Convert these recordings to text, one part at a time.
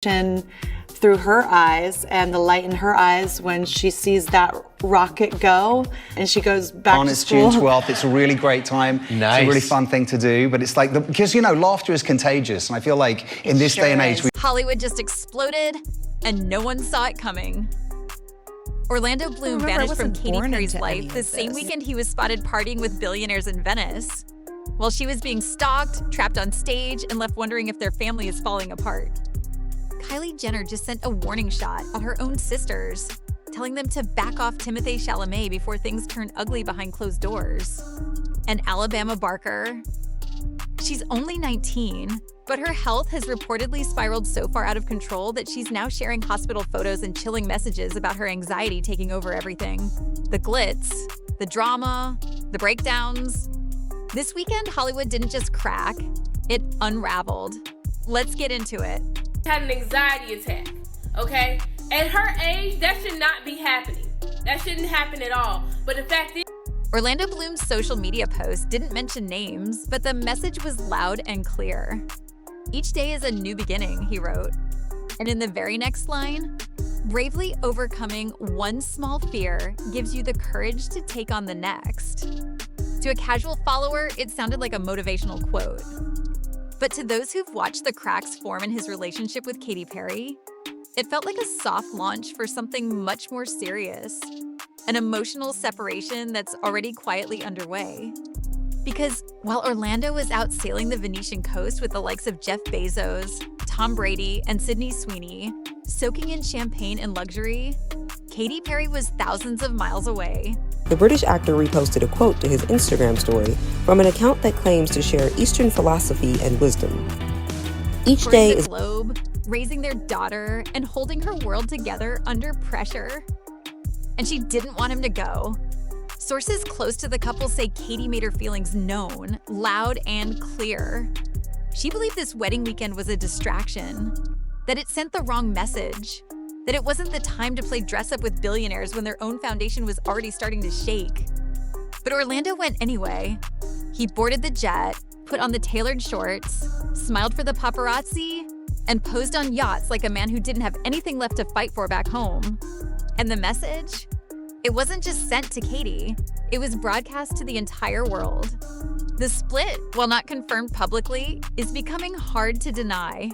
through her eyes and the light in her eyes when she sees that rocket go and she goes back to school. On June 12th, it's a really great time. Nice. It's a really fun thing to do, but it's like, because you know, laughter is contagious, and I feel like in this day and age, Hollywood just exploded and no one saw it coming. Orlando Bloom vanished from Katy Perry's life the same weekend he was spotted partying with billionaires in Venice, while she was being stalked, trapped on stage, and left wondering if their family is falling apart. Kylie Jenner just sent a warning shot at her own sisters, telling them to back off Timothée Chalamet before things turn ugly behind closed doors. And Alabama Barker, she's only 19, but her health has reportedly spiraled so far out of control that she's now sharing hospital photos and chilling messages about her anxiety taking over everything. The glitz, the drama, the breakdowns. This weekend, Hollywood didn't just crack, it unraveled. Let's get into it. Had an anxiety attack, okay? At her age, that should not be happening. That shouldn't happen at all. But the fact is, Orlando Bloom's social media post didn't mention names, but the message was loud and clear. Each day is a new beginning, he wrote. And in the very next line, bravely overcoming one small fear gives you the courage to take on the next. To a casual follower, it sounded like a motivational quote. But to those who've watched the cracks form in his relationship with Katy Perry, it felt like a soft launch for something much more serious, an emotional separation that's already quietly underway. Because while Orlando was out sailing the Venetian coast with the likes of Jeff Bezos, Tom Brady, and Sydney Sweeney, soaking in champagne and luxury, Katy Perry was thousands of miles away. The British actor reposted a quote to his Instagram story from an account that claims to share Eastern philosophy and wisdom. Each day is globe, raising their daughter and holding her world together under pressure. And she didn't want him to go. Sources close to the couple say Katy made her feelings known, loud and clear. She believed this wedding weekend was a distraction, that it sent the wrong message, that it wasn't the time to play dress up with billionaires when their own foundation was already starting to shake. But Orlando went anyway. He boarded the jet, put on the tailored shorts, smiled for the paparazzi, and posed on yachts like a man who didn't have anything left to fight for back home. And the message? It wasn't just sent to Katy, it was broadcast to the entire world. The split, while not confirmed publicly, is becoming hard to deny.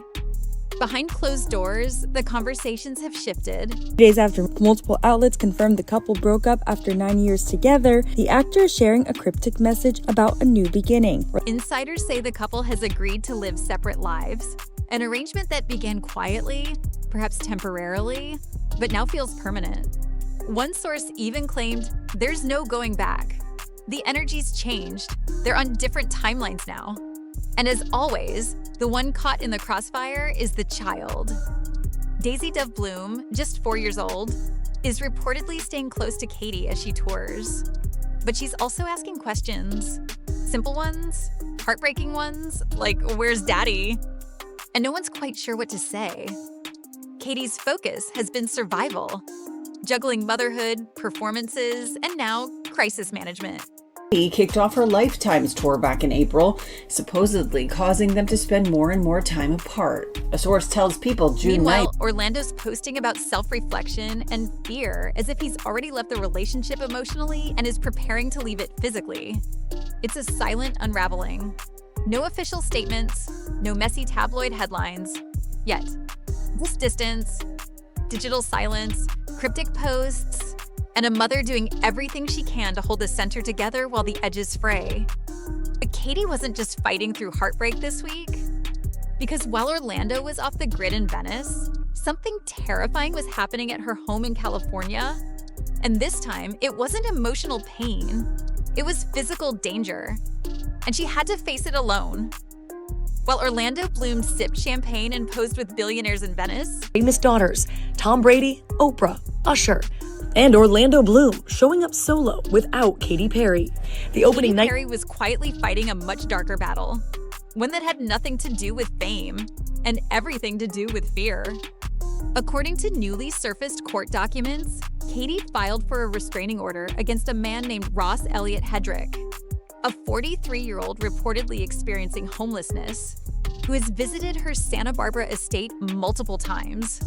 Behind closed doors, the conversations have shifted. Days after multiple outlets confirmed the couple broke up after 9 years together, the actor is sharing a cryptic message about a new beginning. Insiders say the couple has agreed to live separate lives, an arrangement that began quietly, perhaps temporarily, but now feels permanent. One source even claimed there's no going back. The energy's changed. They're on different timelines now. And as always, the one caught in the crossfire is the child. Daisy Dove Bloom, just 4 years old, is reportedly staying close to Katy as she tours. But she's also asking questions. Simple ones, heartbreaking ones, like, where's daddy? And no one's quite sure what to say. Katy's focus has been survival, juggling motherhood, performances, and now crisis management. He kicked off her Lifetimes tour back in April, supposedly causing them to spend more and more time apart. A source tells People June 9th. Meanwhile, Orlando's posting about self-reflection and fear as if he's already left the relationship emotionally and is preparing to leave it physically. It's a silent unraveling. No official statements, no messy tabloid headlines. Yet, this distance, digital silence, cryptic posts, and a mother doing everything she can to hold the center together while the edges fray. But Katy wasn't just fighting through heartbreak this week. Because while Orlando was off the grid in Venice, something terrifying was happening at her home in California. And this time, it wasn't emotional pain. It was physical danger. And she had to face it alone. While Orlando Bloom sipped champagne and posed with billionaires in Venice, famous daughters, Tom Brady, Oprah, Usher, and Orlando Bloom showing up solo without Katy Perry. The opening night, Katy Perry was quietly fighting a much darker battle, one that had nothing to do with fame and everything to do with fear. According to newly surfaced court documents, Katy filed for a restraining order against a man named Ross Elliott Hedrick, a 43-year-old reportedly experiencing homelessness. who has visited her Santa Barbara estate multiple times,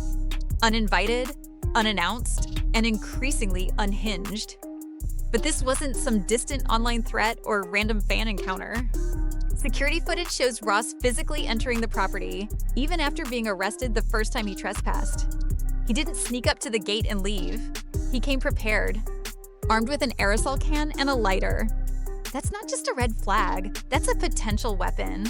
uninvited, unannounced, and increasingly unhinged. But this wasn't some distant online threat or random fan encounter. Security footage shows Ross physically entering the property, even after being arrested the first time he trespassed. He didn't sneak up to the gate and leave. He came prepared, armed with an aerosol can and a lighter. That's not just a red flag, that's a potential weapon.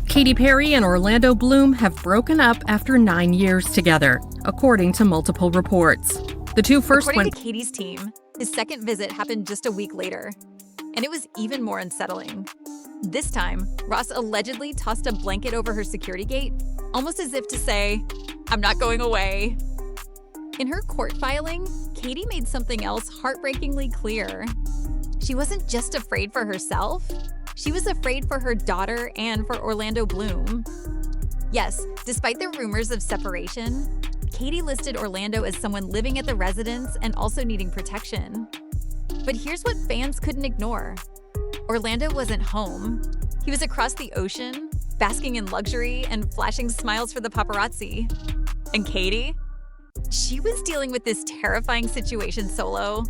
Katy Perry and Orlando Bloom have broken up after 9 years together, according to multiple reports. The two first According to Katy's team, his second visit happened just a week later, and it was even more unsettling. This time, Ross allegedly tossed a blanket over her security gate, almost as if to say, "I'm not going away." In her court filing, Katy made something else heartbreakingly clear. She wasn't just afraid for herself, she was afraid for her daughter and for Orlando Bloom. Yes, despite the rumors of separation, Katy listed Orlando as someone living at the residence and also needing protection. But here's what fans couldn't ignore. Orlando wasn't home. He was across the ocean, basking in luxury and flashing smiles for the paparazzi. And Katy? She was dealing with this terrifying situation solo.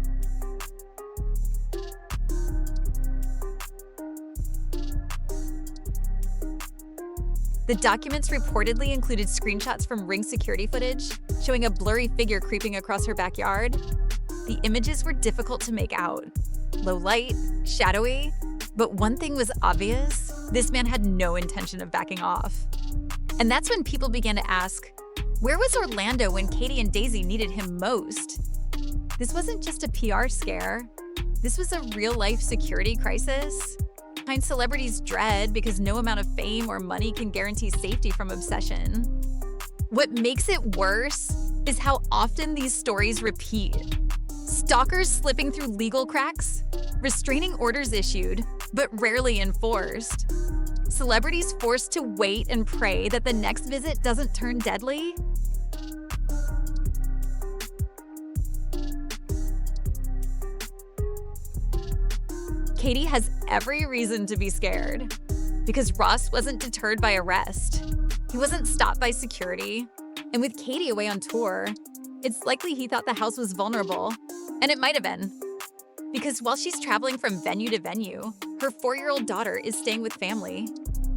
The documents reportedly included screenshots from Ring security footage, showing a blurry figure creeping across her backyard. The images were difficult to make out. Low light, shadowy, but one thing was obvious: this man had no intention of backing off. And that's when people began to ask, where was Orlando when Katy and Daisy needed him most? This wasn't just a PR scare. This was a real-life security crisis. Behind celebrities' dread because no amount of fame or money can guarantee safety from obsession. What makes it worse is how often these stories repeat. Stalkers slipping through legal cracks, restraining orders issued, but rarely enforced. Celebrities forced to wait and pray that the next visit doesn't turn deadly. Katy has every reason to be scared because Ross wasn't deterred by arrest. He wasn't stopped by security. And with Katy away on tour, it's likely he thought the house was vulnerable. And it might have been. Because while she's traveling from venue to venue, her 4-year-old daughter is staying with family.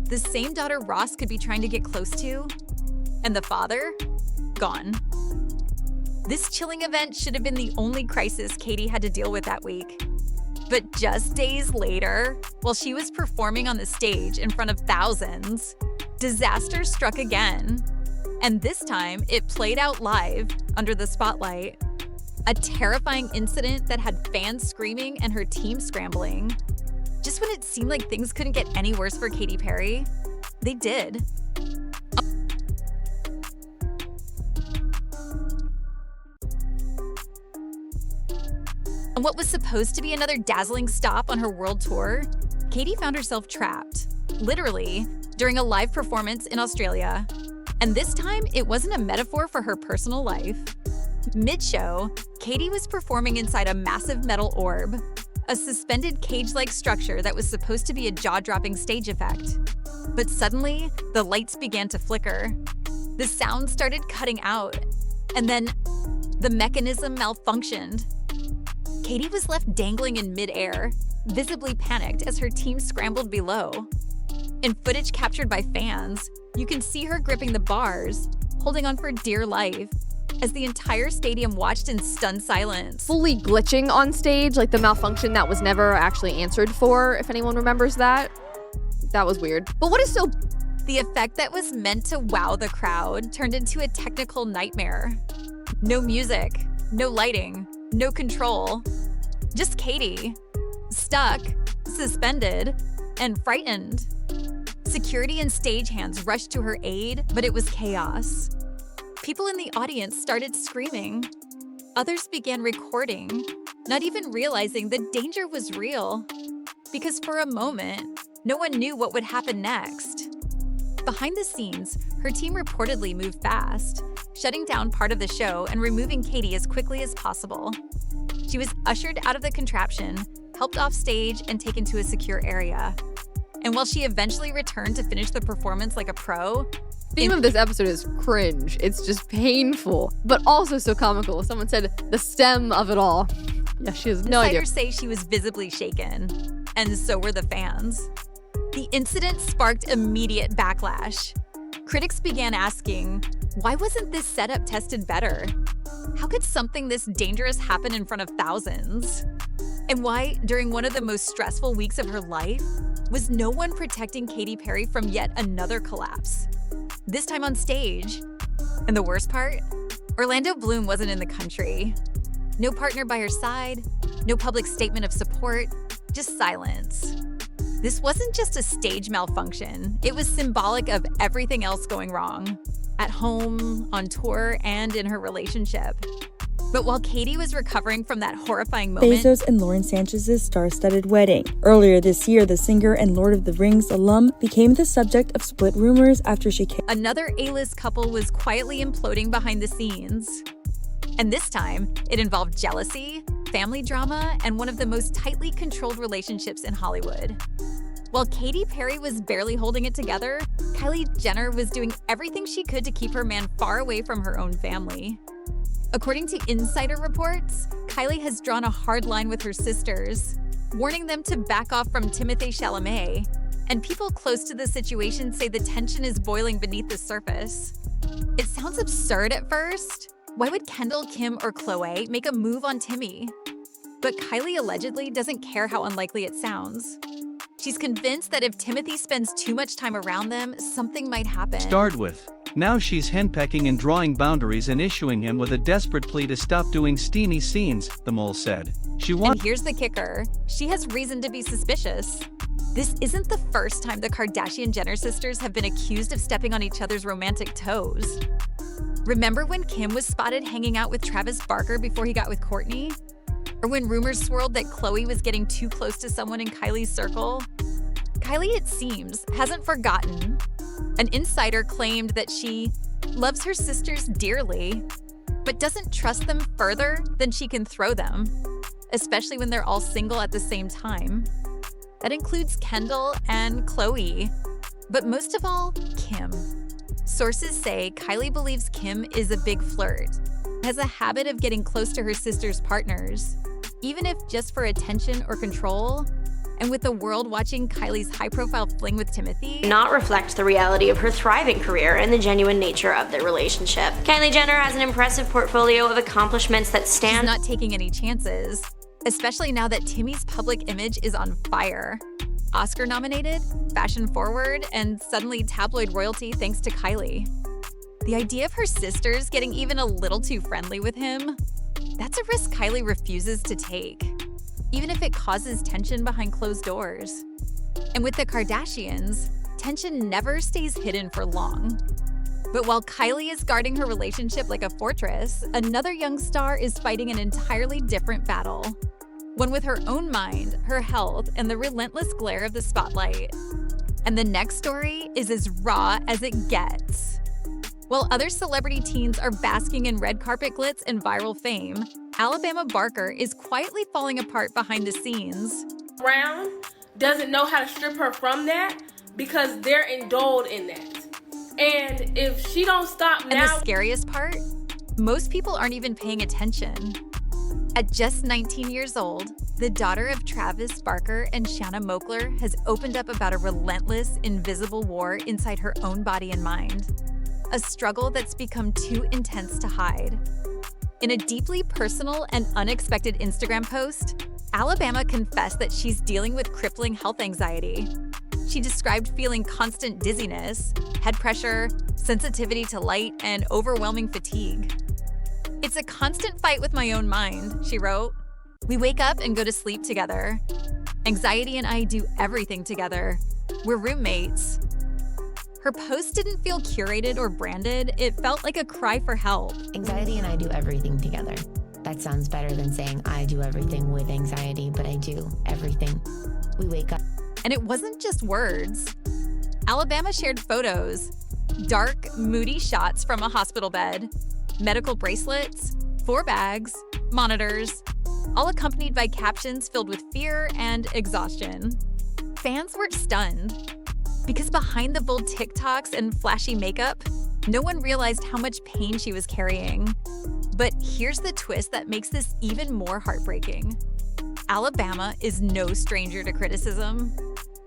The same daughter Ross could be trying to get close to. And the father? Gone. This chilling event should have been the only crisis Katy had to deal with that week. But just days later, while she was performing on the stage in front of thousands, disaster struck again. And this time, it played out live under the spotlight. A terrifying incident that had fans screaming and her team scrambling. Just when it seemed like things couldn't get any worse for Katy Perry, they did. On what was supposed to be another dazzling stop on her world tour, Katy found herself trapped, literally, during a live performance in Australia. And this time, it wasn't a metaphor for her personal life. Mid-show, Katy was performing inside a massive metal orb, a suspended cage-like structure that was supposed to be a jaw-dropping stage effect. But suddenly, the lights began to flicker. The sound started cutting out, and then the mechanism malfunctioned. Katy was left dangling in midair, visibly panicked as her team scrambled below. In footage captured by fans, you can see her gripping the bars, holding on for dear life, as the entire stadium watched in stunned silence. Fully glitching on stage, like the malfunction that was never actually answered for, if anyone remembers that. That was weird. But what is so... The effect that was meant to wow the crowd turned into a technical nightmare. No music, no lighting, no control. Just Katy, stuck, suspended, and frightened. Security and stagehands rushed to her aid, but it was chaos. People in the audience started screaming. Others began recording, not even realizing the danger was real. Because for a moment, no one knew what would happen next. Behind the scenes, her team reportedly moved fast, shutting down part of the show and removing Katy as quickly as possible. She was ushered out of the contraption, helped off stage, and taken to a secure area. And while she eventually returned to finish the performance like a pro, theme of this episode is cringe. It's just painful, but also so comical. Someone said the stem of it all. Yeah, she has no idea. Insiders say she was visibly shaken, and so were the fans. The incident sparked immediate backlash. Critics began asking, why wasn't this setup tested better? How could something this dangerous happen in front of thousands? And why, during one of the most stressful weeks of her life, was no one protecting Katy Perry from yet another collapse? This time on stage. And the worst part? Orlando Bloom wasn't in the country. No partner by her side, no public statement of support, just silence. This wasn't just a stage malfunction. It was symbolic of everything else going wrong. At home, on tour, and in her relationship. But while Katy was recovering from that horrifying moment, Bezos and Lauren Sanchez's star-studded wedding. Earlier this year, the singer and Lord of the Rings alum became the subject of split rumors after she came. Another A-list couple was quietly imploding behind the scenes. And this time, it involved jealousy, family drama, and one of the most tightly controlled relationships in Hollywood. While Katy Perry was barely holding it together, Kylie Jenner was doing everything she could to keep her man far away from her own family. According to insider reports, Kylie has drawn a hard line with her sisters, warning them to back off from Timothée Chalamet, and people close to the situation say the tension is boiling beneath the surface. It sounds absurd at first. Why would Kendall, Kim, or Chloe make a move on Timmy? But Kylie allegedly doesn't care how unlikely it sounds. She's convinced that if Timothée spends too much time around them, something might happen. Start with. Now she's henpecking and drawing boundaries and issuing him with a desperate plea to stop doing steamy scenes, the mole said. And here's the kicker. She has reason to be suspicious. This isn't the first time the Kardashian-Jenner sisters have been accused of stepping on each other's romantic toes. Remember when Kim was spotted hanging out with Travis Barker before he got with Kourtney? Or when rumors swirled that Khloe was getting too close to someone in Kylie's circle? Kylie, it seems, hasn't forgotten. An insider claimed that she loves her sisters dearly, but doesn't trust them further than she can throw them, especially when they're all single at the same time. That includes Kendall and Khloe, but most of all, Kim. Sources say Kylie believes Kim is a big flirt, has a habit of getting close to her sister's partners, even if just for attention or control. And with the world watching Kylie's high-profile fling with Timothée, not reflect the reality of her thriving career and the genuine nature of their relationship. Kylie Jenner has an impressive portfolio of accomplishments that stand. She's not taking any chances, especially now that Timmy's public image is on fire. Oscar nominated, fashion forward, and suddenly tabloid royalty thanks to Kylie. The idea of her sisters getting even a little too friendly with him, that's a risk Kylie refuses to take, even if it causes tension behind closed doors. And with the Kardashians, tension never stays hidden for long. But while Kylie is guarding her relationship like a fortress, another young star is fighting an entirely different battle. One with her own mind, her health, and the relentless glare of the spotlight. And the next story is as raw as it gets. While other celebrity teens are basking in red carpet glitz and viral fame, Alabama Barker is quietly falling apart behind the scenes. Brown doesn't know how to strip her from that because they're indulged in that. And if she don't stop now... And the scariest part? Most people aren't even paying attention. At just 19 years old, the daughter of Travis Barker and Shanna Moakler has opened up about a relentless, invisible war inside her own body and mind. A struggle that's become too intense to hide. In a deeply personal and unexpected Instagram post, Alabama confessed that she's dealing with crippling health anxiety. She described feeling constant dizziness, head pressure, sensitivity to light, and overwhelming fatigue. "It's a constant fight with my own mind," she wrote. "We wake up and go to sleep together. Anxiety and I do everything together. We're roommates." Her post didn't feel curated or branded. It felt like a cry for help. Anxiety and I do everything together. That sounds better than saying I do everything with anxiety, but I do everything. We wake up. And it wasn't just words. Alabama shared photos, dark, moody shots from a hospital bed, medical bracelets, 4 bags, monitors, all accompanied by captions filled with fear and exhaustion. fans were stunned. Because behind the bold TikToks and flashy makeup, no one realized how much pain she was carrying. But here's the twist that makes this even more heartbreaking. Alabama is no stranger to criticism.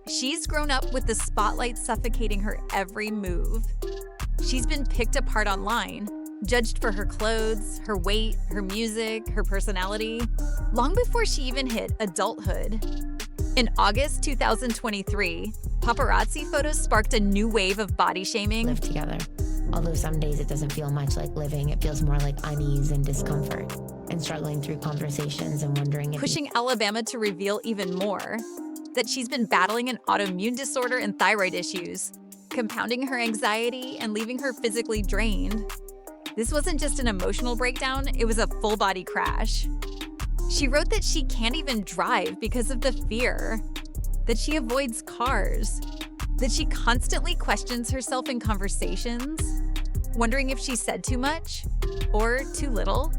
She's grown up with the spotlight suffocating her every move. She's been picked apart online, judged for her clothes, her weight, her music, her personality, long before she even hit adulthood. In August 2023, paparazzi photos sparked a new wave of body shaming. Live together. Although some days it doesn't feel much like living, it feels more like unease and discomfort, and struggling through conversations and wondering if pushing Alabama to reveal even more that she's been battling an autoimmune disorder and thyroid issues, compounding her anxiety and leaving her physically drained. This wasn't just an emotional breakdown, it was a full-body crash. She wrote that she can't even drive because of the fear, that she avoids cars, that she constantly questions herself in conversations, wondering if she said too much or too little.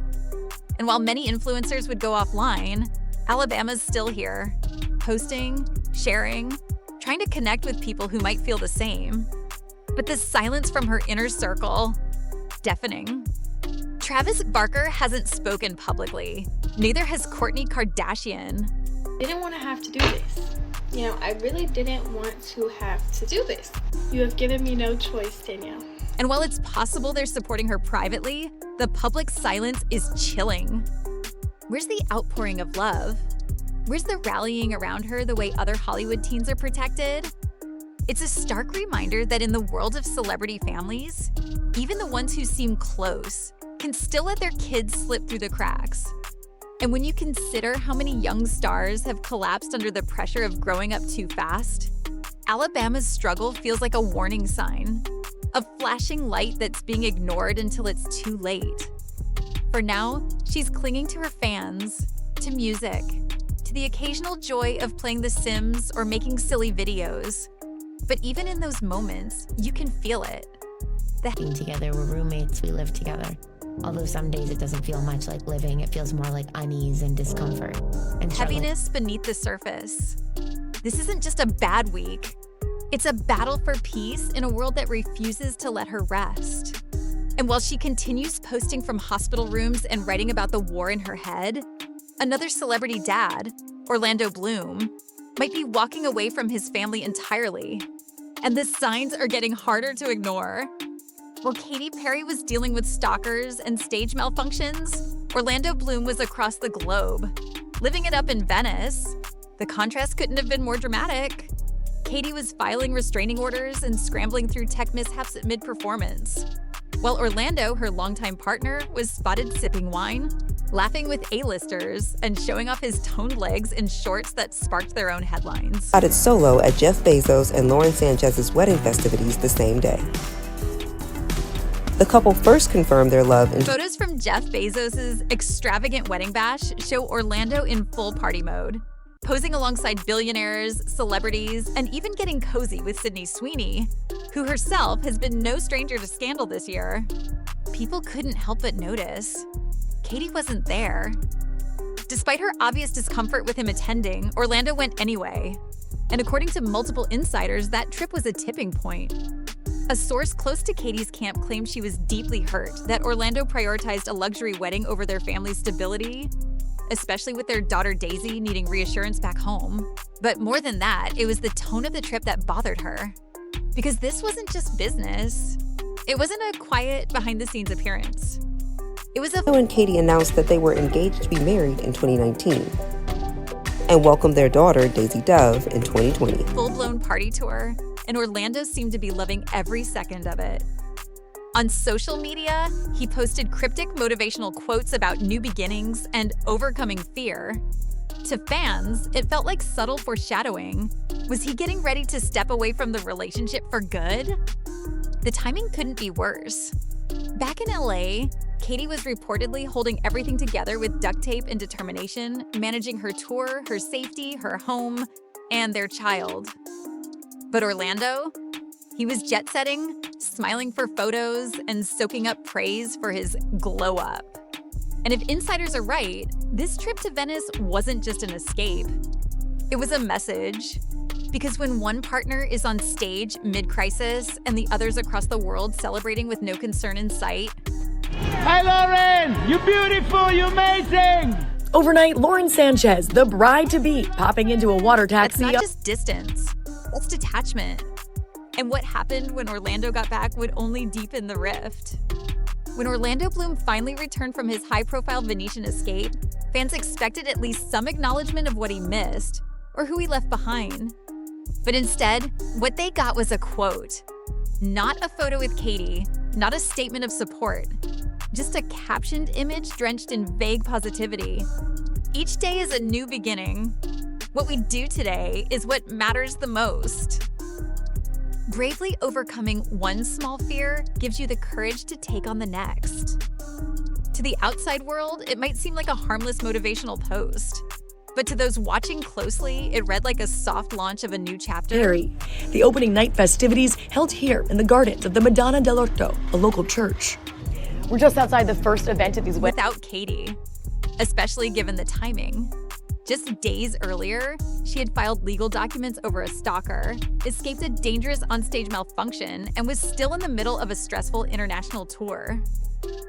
And while many influencers would go offline, Alabama's still here, posting, sharing, trying to connect with people who might feel the same. But the silence from her inner circle, deafening. Travis Barker hasn't spoken publicly. Neither has Kourtney Kardashian. Didn't want to have to do this. I really didn't want to have to do this. You have given me no choice, Danielle. And while it's possible they're supporting her privately, the public silence is chilling. Where's the outpouring of love? Where's the rallying around her the way other Hollywood teens are protected? It's a stark reminder that in the world of celebrity families, even the ones who seem close can still let their kids slip through the cracks. And when you consider how many young stars have collapsed under the pressure of growing up too fast, Alabama's struggle feels like a warning sign, a flashing light that's being ignored until it's too late. For now, she's clinging to her fans, to music, to the occasional joy of playing The Sims or making silly videos. But even in those moments, you can feel it. being together, we're roommates, we live together. Although some days it doesn't feel much like living, it feels more like unease and discomfort. And heaviness beneath the surface. This isn't just a bad week. It's a battle for peace in a world that refuses to let her rest. And while she continues posting from hospital rooms and writing about the war in her head, another celebrity dad, Orlando Bloom, might be walking away from his family entirely. And the signs are getting harder to ignore. While Katy Perry was dealing with stalkers and stage malfunctions, Orlando Bloom was across the globe, living it up in Venice. The contrast couldn't have been more dramatic. Katy was filing restraining orders and scrambling through tech mishaps at mid-performance, while Orlando, her longtime partner, was spotted sipping wine, laughing with A-listers, and showing off his toned legs in shorts that sparked their own headlines. Spotted solo at Jeff Bezos and Lauren Sanchez's wedding festivities the same day. The couple first confirmed their love in photos from Jeff Bezos' extravagant wedding bash show Orlando in full party mode, posing alongside billionaires, celebrities, and even getting cozy with Sydney Sweeney, who herself has been no stranger to scandal this year. People couldn't help but notice. Katy wasn't there. Despite her obvious discomfort with him attending, Orlando went anyway. And according to multiple insiders, that trip was a tipping point. A source close to Katy's camp claimed she was deeply hurt that Orlando prioritized a luxury wedding over their family's stability, especially with their daughter Daisy needing reassurance back home. But more than that, it was the tone of the trip that bothered her. Because this wasn't just business. It wasn't a quiet, behind-the-scenes appearance. It was when Katy announced that they were engaged to be married in 2019 and welcomed their daughter, Daisy Dove, in 2020. Full-blown party tour, and Orlando seemed to be loving every second of it. On social media, he posted cryptic motivational quotes about new beginnings and overcoming fear. To fans, it felt like subtle foreshadowing. Was he getting ready to step away from the relationship for good? The timing couldn't be worse. Back in LA, Katy was reportedly holding everything together with duct tape and determination, managing her tour, her safety, her home, and their child. But Orlando? He was jet-setting, smiling for photos, and soaking up praise for his glow-up. And if insiders are right, this trip to Venice wasn't just an escape. It was a message. Because when one partner is on stage mid-crisis and the others across the world celebrating with no concern in sight. Hi, Lauren! You're beautiful! You're amazing! Overnight, Lauren Sanchez, the bride-to-be, popping into a water taxi. That's not just distance. That's detachment. And what happened when Orlando got back would only deepen the rift. When Orlando Bloom finally returned from his high-profile Venetian escape, fans expected at least some acknowledgement of what he missed or who he left behind. But instead, what they got was a quote. Not a photo with Katy, not a statement of support, just a captioned image drenched in vague positivity. Each day is a new beginning. What we do today is what matters the most. Bravely overcoming one small fear gives you the courage to take on the next. To the outside world, it might seem like a harmless motivational post. But to those watching closely, it read like a soft launch of a new chapter. Perry. The opening night festivities held here in the gardens of the Madonna dell'Orto, a local church. We're just outside the first event of these without Katy, especially given the timing. Just days earlier, she had filed legal documents over a stalker, escaped a dangerous onstage malfunction, and was still in the middle of a stressful international tour.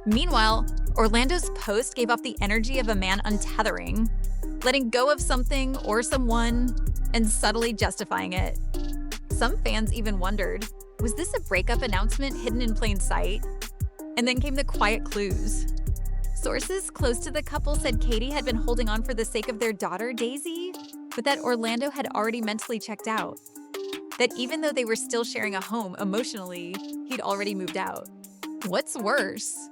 Meanwhile, Orlando's post gave off the energy of a man untethering, letting go of something or someone, and subtly justifying it. Some fans even wondered, was this a breakup announcement hidden in plain sight? And then came the quiet clues. Sources close to the couple said Katy had been holding on for the sake of their daughter, Daisy, but that Orlando had already mentally checked out. That even though they were still sharing a home emotionally, he'd already moved out. What's worse?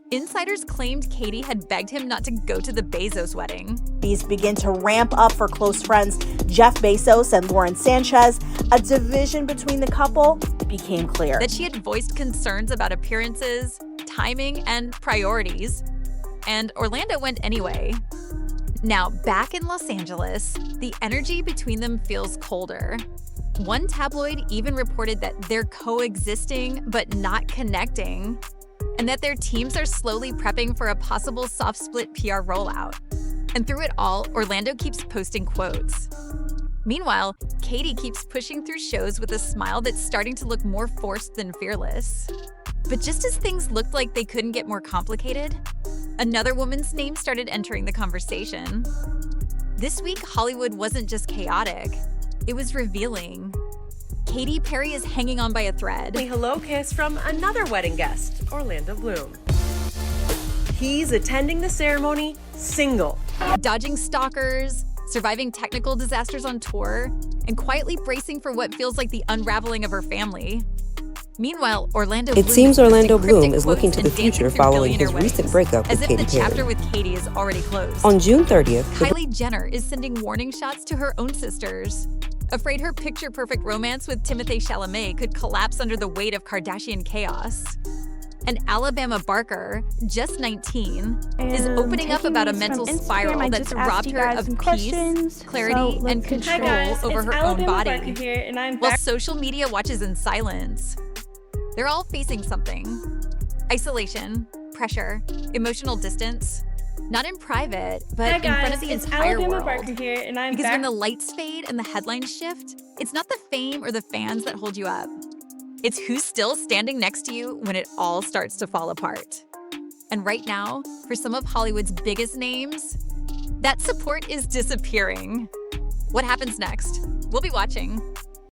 Insiders claimed Katy had begged him not to go to the Bezos wedding. These begin to ramp up for close friends Jeff Bezos and Lauren Sanchez. A division between the couple became clear. That she had voiced concerns about appearances, timing, and priorities. And Orlando went anyway. Now, back in Los Angeles, the energy between them feels colder. One tabloid even reported that they're coexisting but not connecting, and that their teams are slowly prepping for a possible soft split PR rollout. And through it all, Orlando keeps posting quotes. Meanwhile, Katy keeps pushing through shows with a smile that's starting to look more forced than fearless. But just as things looked like they couldn't get more complicated, another woman's name started entering the conversation. This week, Hollywood wasn't just chaotic, it was revealing. Katy Perry is hanging on by a thread. A hello kiss from another wedding guest, Orlando Bloom. He's attending the ceremony single. Dodging stalkers, surviving technical disasters on tour, and quietly bracing for what feels like the unraveling of her family. Meanwhile, Orlando Bloom It seems Orlando posting Bloom is looking to the future following his recent breakup with Katy Katy Perry. As if the chapter Perry. with Katy is already closed. On June 30th, Kylie Jenner is sending warning shots to her own sisters, afraid her picture-perfect romance with Timothée Chalamet could collapse under the weight of Kardashian chaos. And Alabama Barker, just 19, is opening up about a mental spiral that's robbed her of peace, clarity, and control over her own body, while social media watches in silence. They're all facing something. Isolation, pressure, emotional distance. Not in private, but in front of the entire world. Because when the lights fade and the headlines shift, it's not the fame or the fans that hold you up. It's who's still standing next to you when it all starts to fall apart. And right now, for some of Hollywood's biggest names, that support is disappearing. What happens next? We'll be watching.